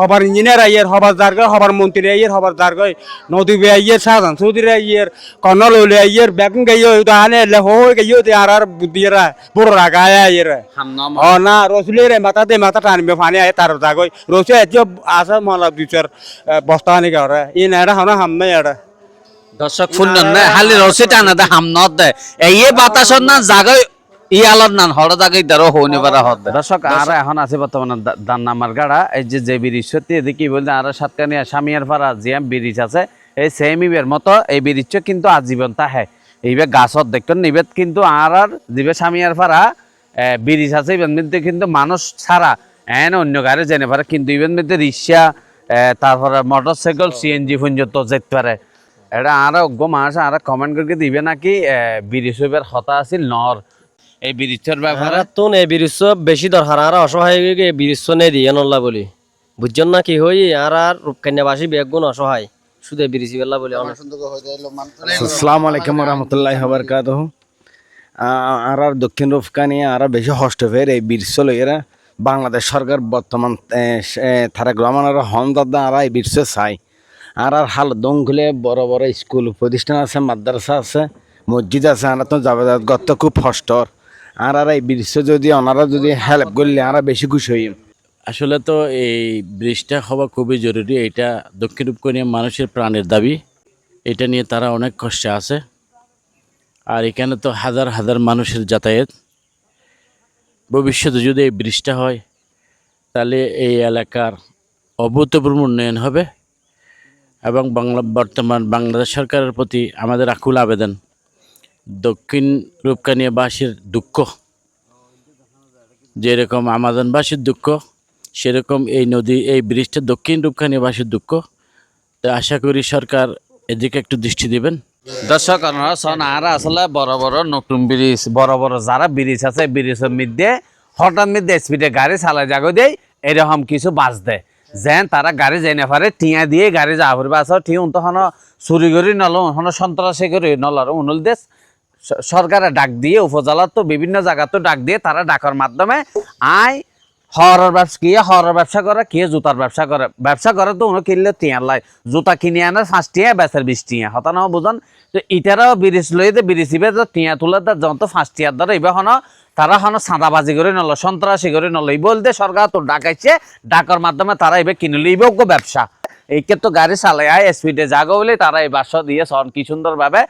হবার ইঞ্জিনিয়ার আইয়ের হবার জারগয় হবার মন্ত্রী আইয়ের হবার জারগয় নদী বে আইয়ের শাহজাহান চৌধুরী আইয়ের কর্নল হলে আইয়ের বেগুন গাইয়ে আনে এলে হয়ে গাইয়ে আর বুদ্ধিরা বড় রাগা আইয়ের ও না রসুলের মাথা টানবে পানি আয় তার জাগয় রসুল এত আসা মলা দুই চার বস্তা আনি গাওরা ই না হানা হাম নাই এটা দর্শক শুনলেন না হালি রসি টানা দে হাম নদ দে এই বাতাসর না জাগয় ইয়ালর নান হড় জাগই দারো হইনি পারা হদ দর্শক আর এখন আছে বর্তমানে দান নামার গাড়া এই যে ব্রিজ সত্যি দেখি বলতে আর সাতকানিয়া সামিয়ার পাড়া যে ব্রিজ আছে এই সেম ইবের মতো এই ব্রিজ কিন্তু আজীবন তাহে এইবে গাছত দেখতেন নিবেদ কিন্তু আর দিবে সামিয়ার পাড়া ব্রিজ আছে ইবেন মধ্যে কিন্তু মানুষ ছাড়া এন অন্য গাড়ি জেনে পারে কিন্তু ইবেন মধ্যে রিক্সা তারপরে মোটরসাইকেল সিএনজি পর্যন্ত যেতে পারে এটা আর অজ্ঞ মানুষ আর কমেন্ট করে দিবে নাকি ব্রিজ হইবার হতা আছিল নর এই ব্রিজের ব্যাপারে তো এই ব্রিজ বেশি দরকার আর অসহায় এই ব্রিজ নেই দিয়ে নল্লা বলি বুঝছেন না কি হই আর রূপকান্যাবাসী বেগুন অসহায় শুধু ব্রিজ বেলা বলি আসসালামু আলাইকুম রহমতুল্লাহ বারাকাতুহু আর দক্ষিণ রূপকানিয়া আর বেশি হষ্ট ফের এই ব্রিজ লইরা বাংলাদেশ সরকার বর্তমান তারা গ্রামের হন্দাদা আর এই ব্রিজ চাই আর হাল দঙ্গলে বড় বড় স্কুল প্রতিষ্ঠান আছে মাদ্রাসা আছে মসজিদ আছে আর তো যাতায়াত গত খুব হষ্টর আর এই ব্রিজ যদি ওনারা যদি হেল্প করলে আর বেশি খুশি হই আসলে তো এই ব্রিজটা হওয়া খুবই জরুরি। এটা দক্ষিণ রূপকানিয়া মানুষের প্রাণের দাবি। এটা নিয়ে তারা অনেক কষ্টে আছে। আর এখানে তো হাজার হাজার মানুষের যাতায়াত। ভবিষ্যতে যদি এই ব্রিজটা হয় তাহলে এই এলাকার অভূতপূর্ব উন্নয়ন হবে এবং বর্তমান বাংলাদেশ সরকারের প্রতি আমাদের আকুল আবেদন, দক্ষিণ রূপকানিয়াবাসীর দুঃখ যেরকম আমাজনবাসীর দুঃখ সেরকম এই ব্রিজটা দক্ষিণ রূপকানিয়াবাসীর দুঃখ। তো আশা করি সরকার এদিকে একটু দৃষ্টি দেবেন। দর্শক আপনারা শোন আর আসলে বড় বড় নতুন ব্রিজ বড় বড় যারা ব্রিজ আছে ব্রিজের মধ্যে হঠাৎ মধ্যে স্পিডে গাড়ি চালাই যাগো দেয় এরকম কিছু বাস দেয় যেন তারা গাড়ি জেনে পারে টিয়া দিয়ে গাড়ি যা পারবে আসো টিয়া তখন চুরি করি নলো সন্ত্রাসী করি নলার উনুল দেশ সরকারে ডাক দিয়ে উপজেলার তো বিভিন্ন জায়গা তো ডাক দিয়ে তারা ডাকার মাধ্যমে হরের ব্যবসা করে কে জুতার ব্যবসা করে তো উনি কিনলে টিয়ার লাই জুতা কিনে আনে 5 টিয়া বেচার 20 টিয়া হতা না বুঝন তো ইটারাও ব্রিজ লইতে ব্রিজ ইবে তো টিয়া তুলে যখন তো 5 টিয়ার ধরে ইবে তারা চাঁদাবাজি করে নল সন্ত্রাসী করে নল এই বলতে সরকার তো ডাকাইছে ডাকার মাধ্যমে তারা এবার কিনলে ইবে ব্যবসা এই ক্ষেত্রে গাড়ি চালাই স্পিডে জাগো বলে তারা এই বাসা দিয়ে কি সুন্দর ভাবে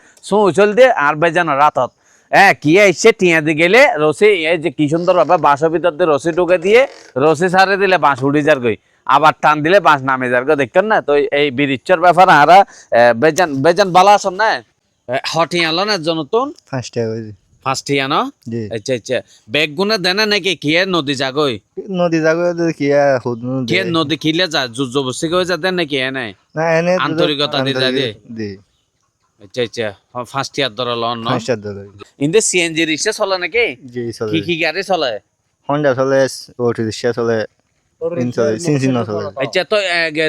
চল দিয়ে আর বেজানো রাতত কি আইসে টিয়া দিয়ে গেলে রসি এই যে কি সুন্দর ভাবে বাঁশের ভিতর দিয়ে রসি ঢুকে দিয়ে রসি ছাড়ে দিলে বাঁশ উড়ি যার গই আবার টান দিলে বাঁশ নামে যার গো দেখতেন না তো এই ব্রিজের ব্যাপারে আর বেজান ভালো আছেন না হটিয়ালো না জনতুন ফার্স্ট ইয়ার ন আচ্ছা আচ্ছা বেগ গুনে দেনা নাকি কি নদী যাগই কি নদী খিলে যা জবরদস্তি করে যা দেন নাকি নাই আন্তরিকতা দিয়ে যায় আচ্ছা আচ্ছা ফার্স্ট ইয়ার ধরে লন ন ইন্দে সিএনজি রিক্সা চলে নাকি কি গাড়ি চলে হন্ডা চলে অটো রিক্সা চলে আচ্ছা তো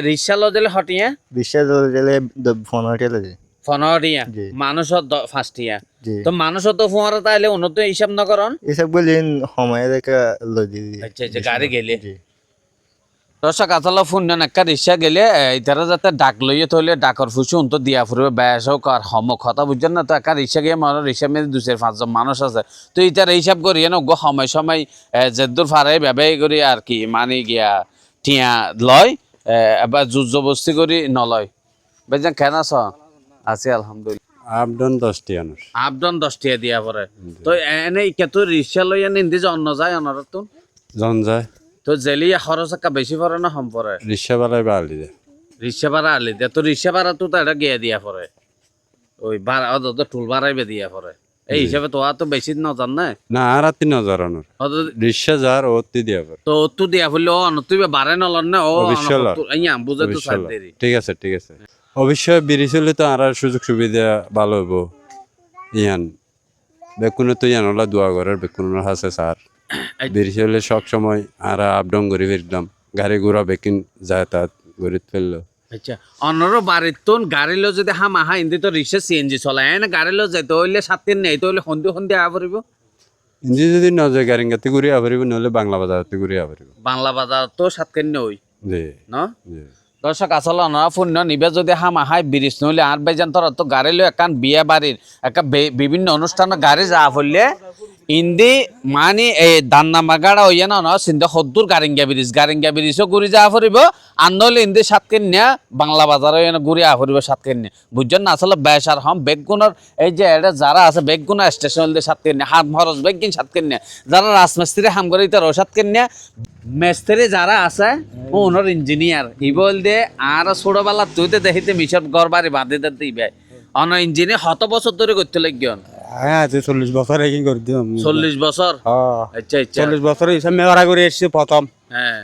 রিক্সা লো দিলে হটিয়া রিক্সা দিলে 15 টাকা ফনরিয়া মানুষের ফার্স্ট ইয়ার তো মানুষের তো ফোয়ারা তাইলে উন্নত হিসাব না করন এসব বলেন সময় দেখা লই দিই আচ্ছা আচ্ছা গাড়ি গেলে দর্শক আসলে ফোন একটা রিক্সা গেলে ইতারা যাতে ডাক লইয়ে থইলে ডাকর ফুসু উন্ত দিয়া ফুরবে ব্যাস হোক আর হমক কথা বুঝছেন না তো একটা রিক্সা গিয়ে মানুষ রিক্সা মেয়ে 2-5 জন মানুষ আছে তো ইতারা হিসাব করিয়ে না গো সময় যেদূর ফারে ব্যবহার করি আর কি মানে গিয়া টিয়া লয় এবার জবস্তি করি নলয় বুঝছেন কেন আছ আছি আলহামদুলিল্লাহ আপডাউন 10 টিয়া দিয়া পরে তো এনে কেতো রিক্সা লইয়া নিন্দে অন্য যায় অন্য জন যায় তো জেলিয়া খরচ একটা বেশি পড়ে না কম পড়ে রিক্সা ভাড়া আলি দেয় তো রিক্সা ভাড়া তো এটা গিয়ে দিয়া পড়ে ওই ভাড়া তো টুল ভাড়াইবে দিয়া পড়ে এই হিসাবে তো আর তো বেশি নজান না আর 3000 রিক্সা যার ওতি দিয়া পড়ে তো ওতু দিয়া পড়লে ও তুই বাড়াই নলন না ও বুঝে তো সাইড দেরি ঠিক আছে অবশ্যই ব্রিজ হলে তো আর সুযোগ সুবিধা ভালো হবো ইয়ান বেকুনে তো ইয়ান ওলা দোয়া করার বেকুনের হাসে স্যার ব্রিজ হলে সব সময় আর আপ ডাউন করে ফিরলাম গাড়ি ঘোড়া বেকিন যাতায়াত করে ফেললো আচ্ছা অন্যরও বাড়ির তো গাড়ি লো যদি হামা ইন্দি তো রিক্সা সিএনজি চলায় না গাড়ি লো যাইতে হইলে 7 দিন নেই তো হইলে সন্ধে আয়া পড়িব ইঞ্জি যদি না যায় গাড়ি গাতে ঘুরে আবার নহলে বাংলা বাজারতে ঘুরে আবার বাংলা বাজার তো 7 দিন নই জি ন জি দর্শক আসলে না পুণ্য নিবে যদি হামা হাই ব্রিজ নইলে আর বেজান তোর তো গাড়ি লই একান বিয়ে বাড়ির একটা বিভিন্ন অনুষ্ঠানের গাড়ি যা হইলে ইন্দি মানে এই দান্না মাগাড়া হইয়া না সিন্ধে সদ্দুর গারিঙ্গা ব্রিজও ঘুরি যা ফুরিব আর নইলে ইন্দি সাতকেন নিয়া বাংলা বাজার হইয়া ঘুরি আ ফুরিব সাতকেন নিয়া বুঝছেন না আসলে বেসার হম বেগুনের এই যে এটা যারা আছে বেগুনা স্টেশন দিয়ে সাতকেন নিয়া হাম খরচ বেগিন সাতকেন নিয়া যারা রাজমিস্ত্রি হাম করে তার সাতকেন নিয়া মেস্ত্রি যারা আছে ওনার ইঞ্জিনিয়ার ই বল দে আর ছোটবেলা তুই তো দেখিতে মিশর ঘর বাড়ি বাঁধে দিবে অন ইঞ্জিনিয়ার শত বছর ধরে করতে লাগিয়ন হ্যাঁ 40 বছর এগিয়ে করে দিলাম 40 বছর আচ্ছা আচ্ছা 40 বছর হিসাব মেঘারা করে এসেছে প্রথম হ্যাঁ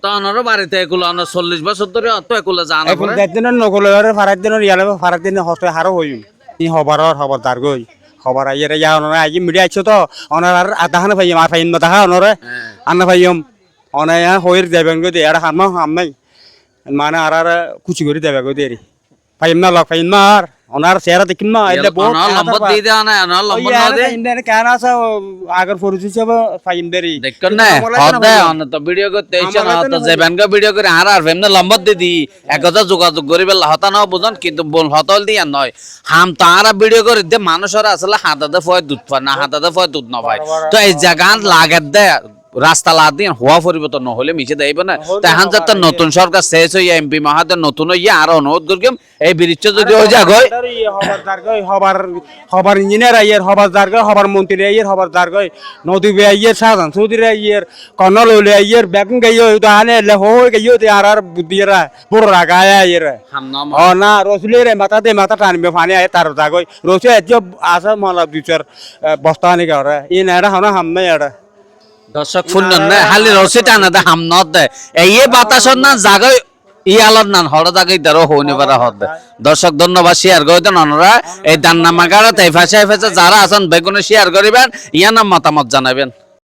তো অনারও বাড়িতে এগুলো অনার 40 বছর ধরে অত এগুলো জানা এখন পড়ে দিনের নকল ফারাক দিনের ইয়ালে ফারাক দিনে হস্তে হারও হইম ই খবর দারগই খবর আইরে ইয়া অনরা আই মিডিয়া আইছো তো অনার আর আদাহানে ভাইম আর ফাইন মাথা অনরে আন্না ভাইম অনায়া হইর দেবেন গো দে আর হামা হাম নাই মানে আর কুচি করে দেবে গো দেরি ফাইম না লক ফাইম মার অনার চেহারা দেখিন না এলে বহুত অনার লম্বর দিয়ে দেওয়া না অনার লম্বর না দে ইন্ডিয়ানে কেন আছে আগর পরিচিত হবে ফাইম দেরি দেখুন না হদে অন তো ভিডিও করতে এসে না তো জেবান গো ভিডিও করে আর ফেমনে লম্বর দি দি একজা যোগাযোগ করিবে হতা না বুঝন কিন্তু বল হতল দিয়া নয় হাম তারা ভিডিও করে দে মানুষরা আসলে হাতাতে ফয় দুধ পায় না হাতাতে ফয় দুধ না পায় তো এই জায়গা লাগে দে রাস্তা লাদ দিয়ে হওয়া পরিবর্তন নহলে মিশে দেব না তখন যাতে নতুন সরকার শেষ হইয়া এমপি মহাদের নতুন হইয়া আরো অনুরোধ করিম এই ব্রিজ যদি হয়ে যাগ হবার ইঞ্জিনিয়ার আইয়ের হবার দারগয় হবার মন্ত্রী আইয়ের হবার দারগয় নদী বে আইয়ের শাহজাহান চৌধুরী আইয়ের কর্নল হইলে আইয়ের বেগুন গাইও তাহানে এলে হই গাইও তে আর বুদ্ধিরা বড় রাগায় আইয়ের ও না রসুলের মাথা টানবে ফানি আয় তার দাগয় রসুল এত আছে মালা দুচার বস্তা আনি গাওরা ই না হানা হাম নাই এটা দর্শক শুনলেন না হালি রসি টানা দে হাম নদ দে এই বাতাসর না জাগাই ই আলোর নান হড় জাগাই দারো হইনি পারা হদ দে দর্শক ধন্যবাদ শেয়ার করে দেন অনরা এই দান্না মাগাড়া তাই ফাঁসে যারা আছেন বেগুনে শেয়ার করিবেন ইয়া নাম মতামত জানাবেন।